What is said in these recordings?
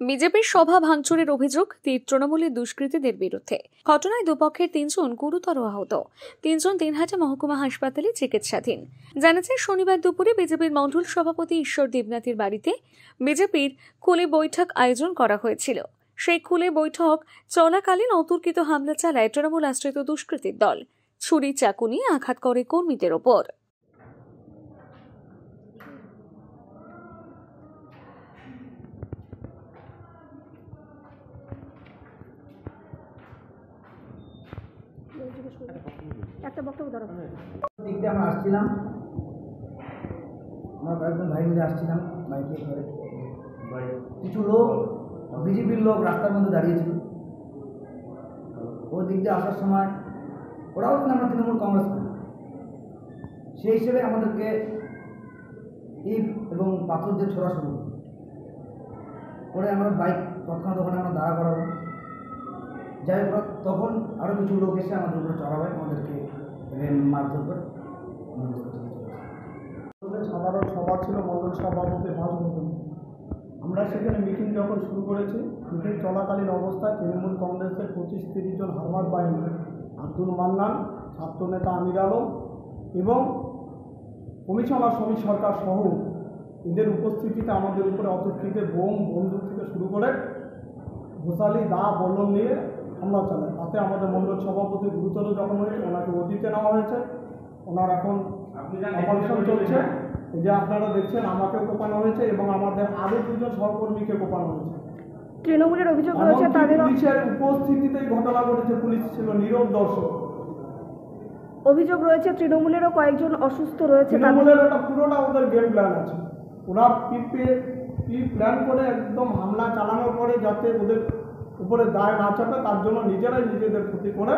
বিজেপির সভা ভাঙচুরের অভিযোগ তৃণমূলের দুষ্কৃতীদের বিরুদ্ধে। ঘটনায় দুপক্ষের 3 জন গুরুতর আহত, 3 জন দিনহাটা মহকুমা হাসপাতালে চিকিৎসাধীন। জানা যায়, শনিবার দুপুরে বিজেপির মণ্ডল সভাপতি ঈশ্বর দেবনাথের বাড়িতে বিজেপির খুলে বৈঠক আয়োজন করা হয়েছিল। সেই খুলে বৈঠক চলাকালীন অতর্কিত হামলা চালায় তৃণমূল আশ্রিত দুষ্কৃতীর দল। ছুরি চাকু নিয়ে আঘাত করে কর্মীদের ওপর। একটা বক্তব্য ধরো। দিক দিয়ে আমরা আসছিলাম, আমরা কয়েকজন ভাই মিলে আসছিলাম বাইকে করে। কিছু লোক বিজেপির লোক রাস্তার মধ্যে দাঁড়িয়েছিল। ওই দিক দিয়ে আসার সময় ওরাও কিন্তু আমরা তৃণমূল কংগ্রেস করি, সেই হিসেবে আমাদেরকে ইট এবং পাথর দিয়ে ছোড়া শুরু করে আমরা বাইক তৎক্ষণাৎ ওখানে আমরা দাঁড়া করাবো। যাই হোক, তখন আরও কিছু লোক এসে আমাদের উপরে চড়াবে, আমাদেরকে মারধর করে। সাধারণ সভা ছিল মণ্ডল সভাপতি ভাষণ। আমরা সেখানে মিটিং যখন শুরু করেছি, মিটিং চলাকালীন অবস্থায় তৃণমূল কংগ্রেসের 25-30 জন হারমাত বাহিনী, আব্দুল মান্নান, ছাত্রনেতা আমির আলম এবং কমিশনার সমীর সরকার সহ এদের উপস্থিতিতে আমাদের উপরে অতর্কিত বোম, বন্দুক থেকে শুরু করে ঘোষালি, দা, বল্লম নিয়ে হামলা চালায়। তাতে আমাদের মণ্ডল সভাপতি গুরুতর জখম হয়েছে, ওনাকে অতীতে নেওয়া হয়েছে। ওনার এখন অপারেশন চলছে। এই যে আপনারা দেখছেন, আমাকেও কোপানো হয়েছে এবং আমাদের আরও 2 জন সহকর্মীকে কোপানো হয়েছে। তৃণমূলের অভিযোগ রয়েছে তাদের পুলিশের উপস্থিতিতেই ঘটনা ঘটেছে, পুলিশ ছিল নীরব দর্শক। অভিযোগ রয়েছে তৃণমূলেরও কয়েকজন অসুস্থ রয়েছে। তৃণমূলের ওটা পুরোটা ওদের গেম প্ল্যান আছে। ওরা প্ল্যান করে একদম হামলা চালানোর পরে যাতে ওদের উপরে দায় না চাপে, তার জন্য নিজেরাই নিজেদের ক্ষতি করে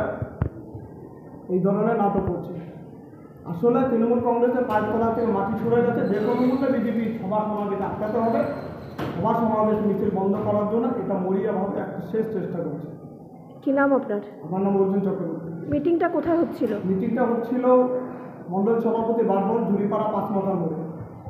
এই ধরনের নাটক করছে। আসলে তৃণমূল কংগ্রেসের পাঁচতলা থেকে মাটি ছুড়ে গেছে। যে কোনো মূল্যে বিজেপি সভা সমাবেশ আটকাতে হবে। সভা সমাবেশ মিছিল বন্ধ করার জন্য এটা মরিয়াভাবে একটা শেষ চেষ্টা করছে। কি নাম আপনার? আমার নাম অর্জুন চক্রবর্তী। মিটিংটা কোথায় হচ্ছিল? মিটিংটা হচ্ছিল মণ্ডল সভাপতি বারবন, ঝুড়িপাড়া 5 মাথার মোড়ে।